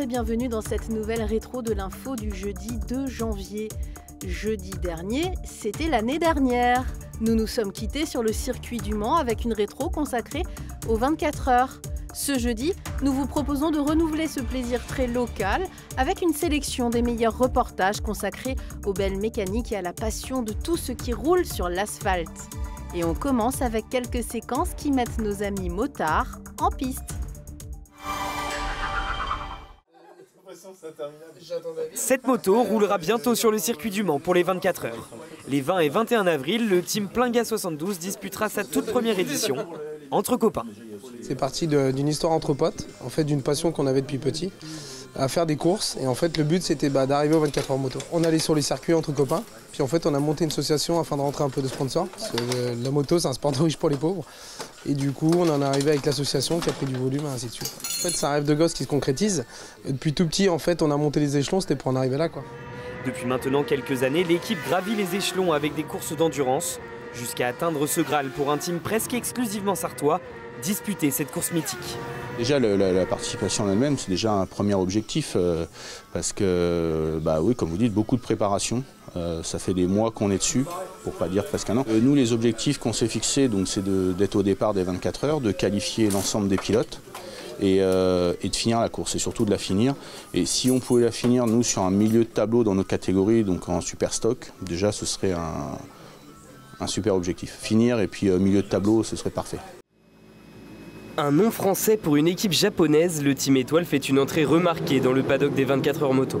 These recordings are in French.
et bienvenue dans cette nouvelle rétro de l'info du jeudi 2 janvier. Jeudi dernier, c'était l'année dernière. Nous nous sommes quittés sur le circuit du Mans avec une rétro consacrée aux 24 heures. Ce jeudi, nous vous proposons de renouveler ce plaisir très local avec une sélection des meilleurs reportages consacrés aux belles mécaniques et à la passion de tout ce qui roule sur l'asphalte. Et on commence avec quelques séquences qui mettent nos amis motards en piste. Cette moto roulera bientôt sur le circuit du Mans pour les 24 heures. Les 20 et 21 avril, le team Plinga 72 disputera sa toute première édition entre copains. C'est parti d'une histoire entre potes, en fait d'une passion qu'on avait depuis petit, à faire des courses. Et en fait le but c'était d'arriver aux 24 heures moto. On allait sur les circuits entre copains, puis en fait on a monté une association afin de rentrer un peu de sponsors. Parce que la moto c'est un sport de riche pour les pauvres. Et du coup on en est arrivé avec l'association qui a pris du volume et ainsi de suite. En fait c'est un rêve de gosse qui se concrétise. Et depuis tout petit en fait on a monté les échelons, c'était pour en arriver là quoi. Depuis maintenant quelques années, l'équipe gravit les échelons avec des courses d'endurance, jusqu'à atteindre ce Graal pour un team presque exclusivement sartois, disputer cette course mythique. Déjà la participation en elle-même, c'est déjà un premier objectif parce que, oui, comme vous dites, beaucoup de préparation. Ça fait des mois qu'on est dessus, pour pas dire presque un an. Nous, les objectifs qu'on s'est fixés, c'est d'être au départ des 24 heures, de qualifier l'ensemble des pilotes et de finir la course, et surtout de la finir. Et si on pouvait la finir, nous, sur un milieu de tableau dans nos catégories, donc en super stock, déjà ce serait un super objectif. Finir et puis milieu de tableau, ce serait parfait. Un nom français pour une équipe japonaise, le Team Étoile fait une entrée remarquée dans le paddock des 24 heures moto.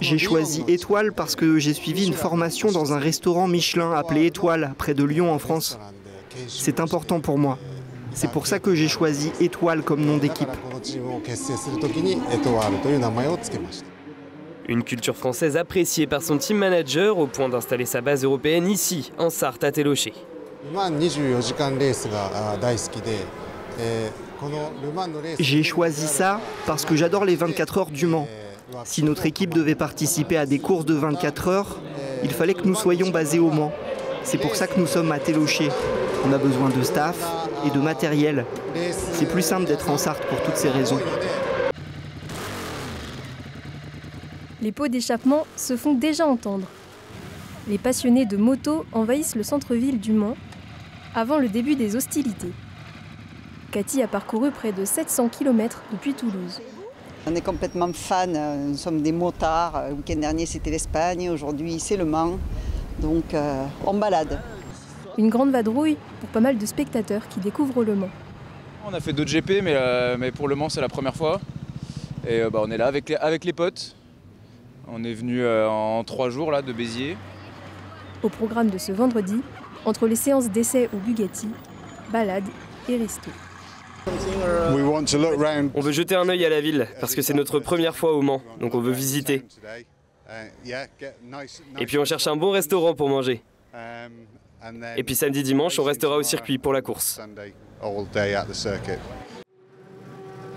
J'ai choisi Étoile parce que j'ai suivi une formation dans un restaurant Michelin appelé Étoile, près de Lyon en France. C'est important pour moi. C'est pour ça que j'ai choisi Étoile comme nom d'équipe. Une culture française appréciée par son team manager au point d'installer sa base européenne ici, en Sarthe à Télocher. J'ai choisi ça parce que j'adore les 24 heures du Mans. Si notre équipe devait participer à des courses de 24 heures, il fallait que nous soyons basés au Mans. C'est pour ça que nous sommes à Télocher. On a besoin de staff et de matériel. C'est plus simple d'être en Sarthe pour toutes ces raisons. Les pots d'échappement se font déjà entendre. Les passionnés de moto envahissent le centre-ville du Mans avant le début des hostilités. Cathy a parcouru près de 700 km depuis Toulouse. On est complètement fans, nous sommes des motards. Le week-end dernier c'était l'Espagne, aujourd'hui c'est le Mans. Donc on balade. Une grande vadrouille pour pas mal de spectateurs qui découvrent le Mans. On a fait d'autres GP mais pour le Mans c'est la première fois. Et on est là avec les potes. On est venu en 3 jours là, de Béziers. Au programme de ce vendredi, entre les séances d'essai au Bugatti, balade et resto. On veut jeter un œil à la ville, parce que c'est notre première fois au Mans, donc on veut visiter. Et puis on cherche un bon restaurant pour manger. Et puis samedi dimanche, on restera au circuit pour la course.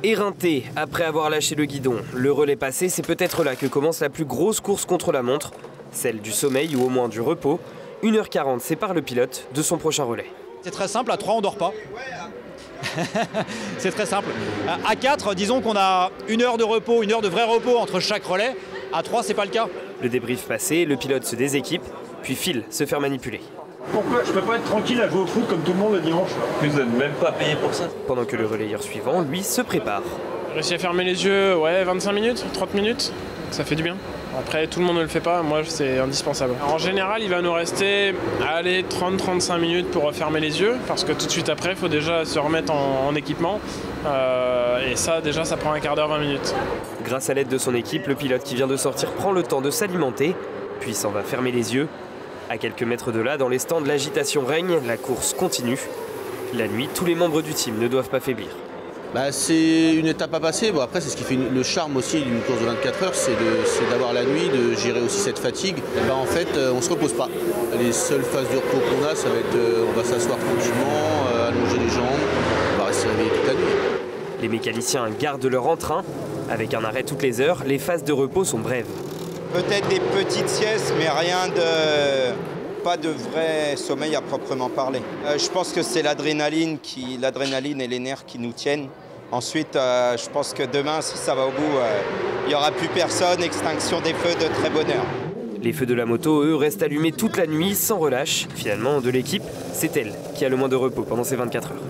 Éreinté, après avoir lâché le guidon, le relais passé, c'est peut-être là que commence la plus grosse course contre la montre, celle du sommeil ou au moins du repos. 1h40 sépare le pilote de son prochain relais. C'est très simple, à 3 on dort pas. C'est très simple. À 4, disons qu'on a 1 heure de repos, 1 heure de vrai repos entre chaque relais. À 3, c'est pas le cas. Le débrief passé, le pilote se déséquipe, puis Phil se faire manipuler. Pourquoi je peux pas être tranquille à jouer au foot comme tout le monde le dimanche? Vous n'êtes même pas payé pour ça. Pendant que le relayeur suivant, lui, se prépare. J'ai réussi à fermer les yeux, 25 minutes, 30 minutes, ça fait du bien. Après, tout le monde ne le fait pas, moi c'est indispensable. En général, il va nous rester 30-35 minutes pour refermer les yeux, parce que tout de suite après, il faut déjà se remettre en équipement. Et ça, déjà, ça prend un quart d'heure, 20 minutes. Grâce à l'aide de son équipe, le pilote qui vient de sortir prend le temps de s'alimenter, puis s'en va fermer les yeux. À quelques mètres de là, dans les stands, l'agitation règne, la course continue. La nuit, tous les membres du team ne doivent pas faiblir. C'est une étape à passer. Après, c'est ce qui fait le charme aussi d'une course de 24 heures, c'est d'avoir la nuit, de gérer aussi cette fatigue. En fait, on ne se repose pas. Les seules phases de repos qu'on a, ça va être on va s'asseoir tranquillement, allonger les jambes, on va rester réveillé toute la nuit. Les mécaniciens gardent leur entrain. Avec un arrêt toutes les heures, les phases de repos sont brèves. Peut-être des petites siestes, mais rien de pas de vrai sommeil à proprement parler. Je pense que c'est l'adrénaline et les nerfs qui nous tiennent. Ensuite, je pense que demain, si ça va au bout, il n'y aura plus personne, extinction des feux de très bonne heure. Les feux de la moto, eux, restent allumés toute la nuit sans relâche. Finalement, de l'équipe, c'est elle qui a le moins de repos pendant ces 24 heures.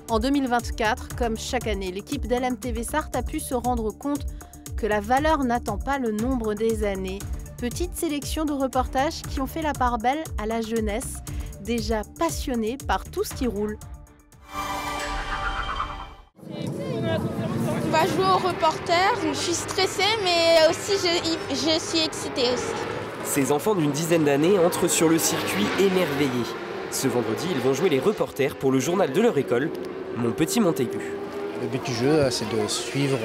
En 2024, comme chaque année, l'équipe d'LMTV Sarthe a pu se rendre compte que la valeur n'attend pas le nombre des années. Petite sélection de reportages qui ont fait la part belle à la jeunesse, déjà passionnée par tout ce qui roule. On va jouer au reporter, je suis stressée mais aussi je suis excitée aussi. Ces enfants d'une dizaine d'années entrent sur le circuit émerveillés. Ce vendredi, ils vont jouer les reporters pour le journal de leur école, Mon Petit Montaigu. Le but du jeu, c'est de suivre,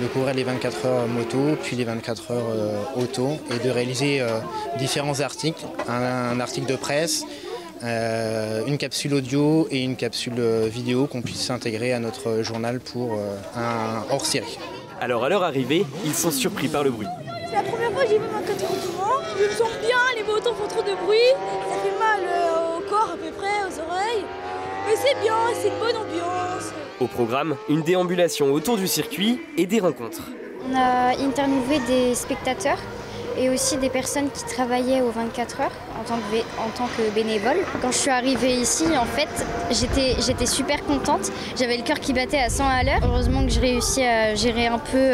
de couvrir les 24 heures moto, puis les 24 heures auto, et de réaliser différents articles, un article de presse, une capsule audio et une capsule vidéo qu'on puisse intégrer à notre journal pour un hors-série. Alors à leur arrivée, ils sont surpris par le bruit. C'est la première fois que j'ai vu 24 heures du Mans. Je me sens bien, les motos font trop de bruit, ça fait mal au corps à peu près, aux oreilles. Mais c'est bien, c'est une bonne ambiance. Au programme, une déambulation autour du circuit et des rencontres. On a interviewé des spectateurs et aussi des personnes qui travaillaient aux 24 heures en tant que bénévole. Quand je suis arrivée ici, en fait, j'étais super contente. J'avais le cœur qui battait à 100 à l'heure. Heureusement que j'ai réussi à gérer un peu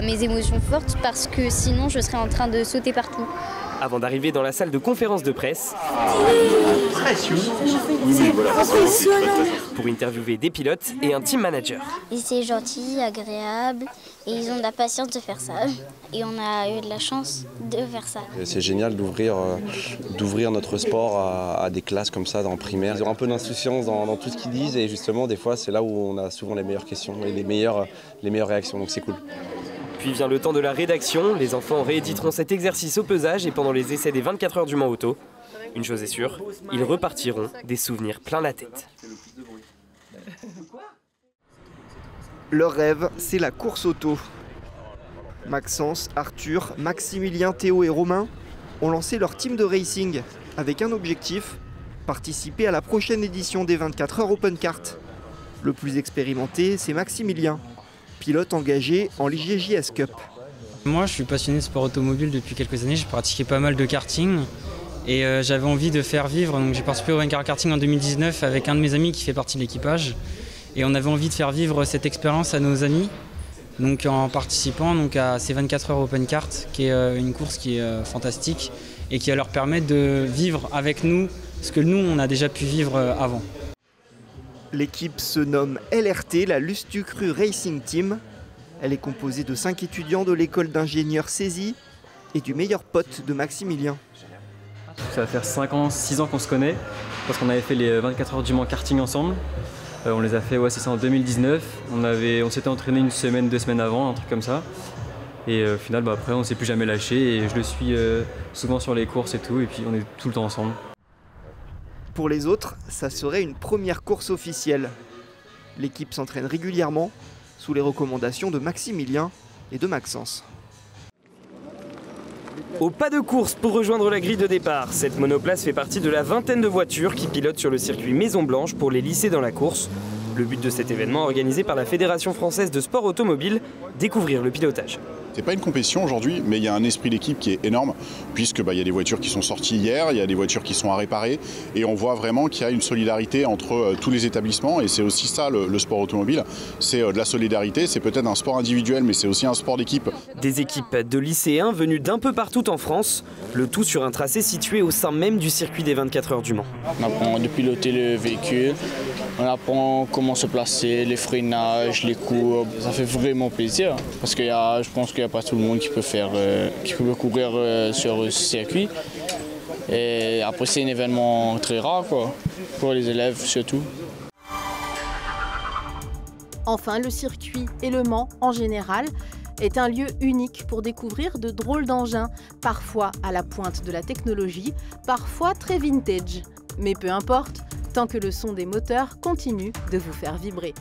mes émotions fortes parce que sinon je serais en train de sauter partout. Avant d'arriver dans la salle de conférence de presse, pour interviewer des pilotes et un team manager. C'est gentil, agréable et ils ont de la patience de faire ça. Et on a eu de la chance de faire ça. C'est génial d'ouvrir notre sport à des classes comme ça en primaire. Ils ont un peu d'insouciance dans tout ce qu'ils disent et justement des fois c'est là où on a souvent les meilleures questions et les meilleures réactions, donc c'est cool. Puis vient le temps de la rédaction, les enfants rééditeront cet exercice au pesage et pendant les essais des 24 heures du Mans Auto. Une chose est sûre, ils repartiront des souvenirs plein la tête. Leur rêve, c'est la course auto. Maxence, Arthur, Maximilien, Théo et Romain ont lancé leur team de racing avec un objectif, participer à la prochaine édition des 24 heures Open Kart. Le plus expérimenté, c'est Maximilien, pilote engagé en l'IGJS Cup. Moi, je suis passionné de sport automobile depuis quelques années. J'ai pratiqué pas mal de karting et j'avais envie de faire vivre. Donc j'ai participé au 24 karting en 2019 avec un de mes amis qui fait partie de l'équipage. Et on avait envie de faire vivre cette expérience à nos amis. Donc en participant à ces 24 heures Open Kart, qui est une course qui est fantastique et qui va leur permettre de vivre avec nous ce que nous, on a déjà pu vivre avant. L'équipe se nomme LRT, la Lustucru Racing Team. Elle est composée de 5 étudiants de l'école d'ingénieurs CESI et du meilleur pote de Maximilien. Ça va faire 6 ans qu'on se connaît, parce qu'on avait fait les 24 heures du Mans karting ensemble. On les a fait, c'est ça, en 2019. On s'était entraîné 1 semaine, 2 semaines avant, un truc comme ça. Et au final, après, on ne s'est plus jamais lâché. Et je le suis souvent sur les courses et tout, et puis on est tout le temps ensemble. Pour les autres, ça serait une première course officielle. L'équipe s'entraîne régulièrement sous les recommandations de Maximilien et de Maxence. Au pas de course pour rejoindre la grille de départ, cette monoplace fait partie de la vingtaine de voitures qui pilotent sur le circuit Maison Blanche pour les lycées dans la course. Le but de cet événement organisé par la Fédération française de sport automobile, découvrir le pilotage. C'est pas une compétition aujourd'hui, mais il y a un esprit d'équipe qui est énorme, puisque il y a des voitures qui sont sorties hier, il y a des voitures qui sont à réparer, et on voit vraiment qu'il y a une solidarité entre tous les établissements, et c'est aussi ça le sport automobile, c'est de la solidarité, c'est peut-être un sport individuel, mais c'est aussi un sport d'équipe. Des équipes de lycéens venus d'un peu partout en France, le tout sur un tracé situé au sein même du circuit des 24 heures du Mans. On apprend à piloter le véhicule, on apprend comment se placer, les freinages, les courbes, ça fait vraiment plaisir, parce que je pense qu'il n'y a pas tout le monde qui peut courir sur ce circuit. Et après c'est un événement très rare pour les élèves surtout. Enfin, le circuit et le Mans en général est un lieu unique pour découvrir de drôles d'engins, parfois à la pointe de la technologie, parfois très vintage. Mais peu importe, tant que le son des moteurs continue de vous faire vibrer.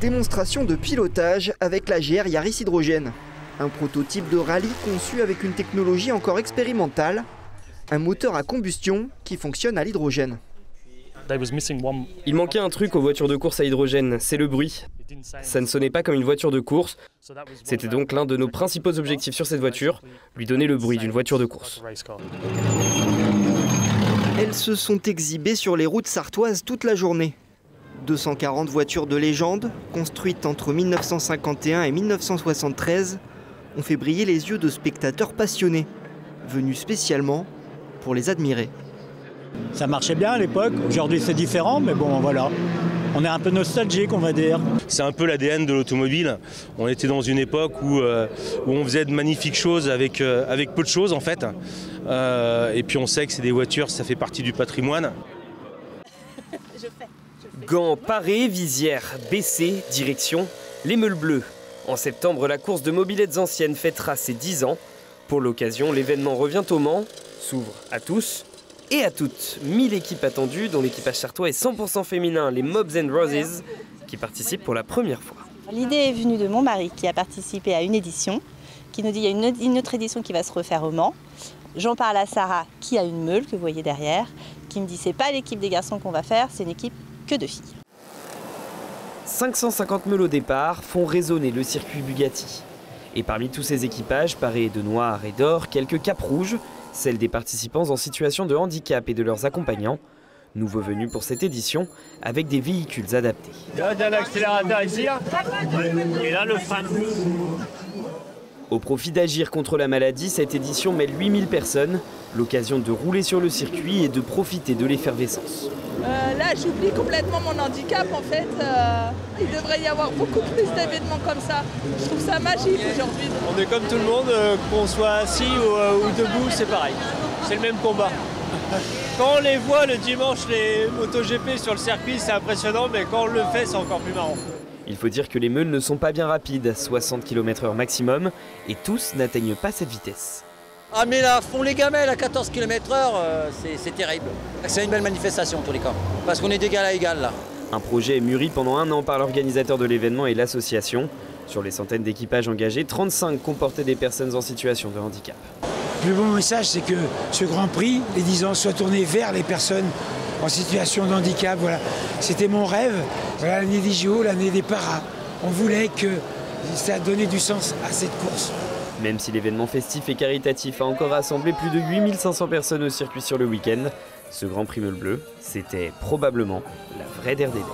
Démonstration de pilotage avec la GR Yaris Hydrogène. Un prototype de rallye conçu avec une technologie encore expérimentale, un moteur à combustion qui fonctionne à l'hydrogène. Il manquait un truc aux voitures de course à hydrogène, c'est le bruit. Ça ne sonnait pas comme une voiture de course. C'était donc l'un de nos principaux objectifs sur cette voiture, lui donner le bruit d'une voiture de course. Elles se sont exhibées sur les routes sartoises toute la journée. 240 voitures de légende, construites entre 1951 et 1973, ont fait briller les yeux de spectateurs passionnés, venus spécialement pour les admirer. Ça marchait bien à l'époque, aujourd'hui c'est différent, mais bon voilà, on est un peu nostalgique on va dire. C'est un peu l'ADN de l'automobile, on était dans une époque où on faisait de magnifiques choses avec peu de choses en fait, et puis on sait que c'est des voitures, ça fait partie du patrimoine. Gants parés, visière baissée, direction les meules bleues. En septembre, la course de mobylettes anciennes fêtera ses 10 ans. Pour l'occasion, l'événement revient au Mans, s'ouvre à tous et à toutes. 1000 équipes attendues, dont l'équipage sartois est 100% féminin, les Mobs and Roses, qui participent pour la première fois. L'idée est venue de mon mari qui a participé à une édition, qui nous dit qu'il y a une autre édition qui va se refaire au Mans. J'en parle à Sarah, qui a une meule que vous voyez derrière, qui me dit c'est pas l'équipe des garçons qu'on va faire, c'est une équipe que de filles. 550 meules au départ font résonner le circuit Bugatti. Et parmi tous ces équipages, parés de noir et d'or, quelques capes rouges, celles des participants en situation de handicap et de leurs accompagnants. Nouveau venus pour cette édition, avec des véhicules adaptés. Il y a l'accélérateur ici, et là le frein. Au profit d'agir contre la maladie, cette édition mêle 8000 personnes, l'occasion de rouler sur le circuit et de profiter de l'effervescence. Là, j'oublie complètement mon handicap en fait. Il devrait y avoir beaucoup plus d'événements comme ça. Je trouve ça magique aujourd'hui. On est comme tout le monde, qu'on soit assis ou debout, c'est pareil. C'est le même combat. Quand on les voit le dimanche, les MotoGP sur le circuit, c'est impressionnant, mais quand on le fait, c'est encore plus marrant. Il faut dire que les meules ne sont pas bien rapides, 60 km/h maximum, et tous n'atteignent pas cette vitesse. Ah mais là, font les gamelles à 14 km/h, c'est terrible. C'est une belle manifestation en tous les cas, parce qu'on est d'égal à égal là. Un projet mûri pendant 1 an par l'organisateur de l'événement et l'association. Sur les centaines d'équipages engagés, 35 comportaient des personnes en situation de handicap. Le bon message, c'est que ce Grand Prix, les 10 ans, soit tourné vers les personnes en situation de handicap. Voilà. C'était mon rêve, voilà, l'année des JO, l'année des paras. On voulait que ça donnait du sens à cette course. Même si l'événement festif et caritatif a encore rassemblé plus de 8500 personnes au circuit sur le week-end, ce Grand Prix meule bleu, c'était probablement la vraie DRDR.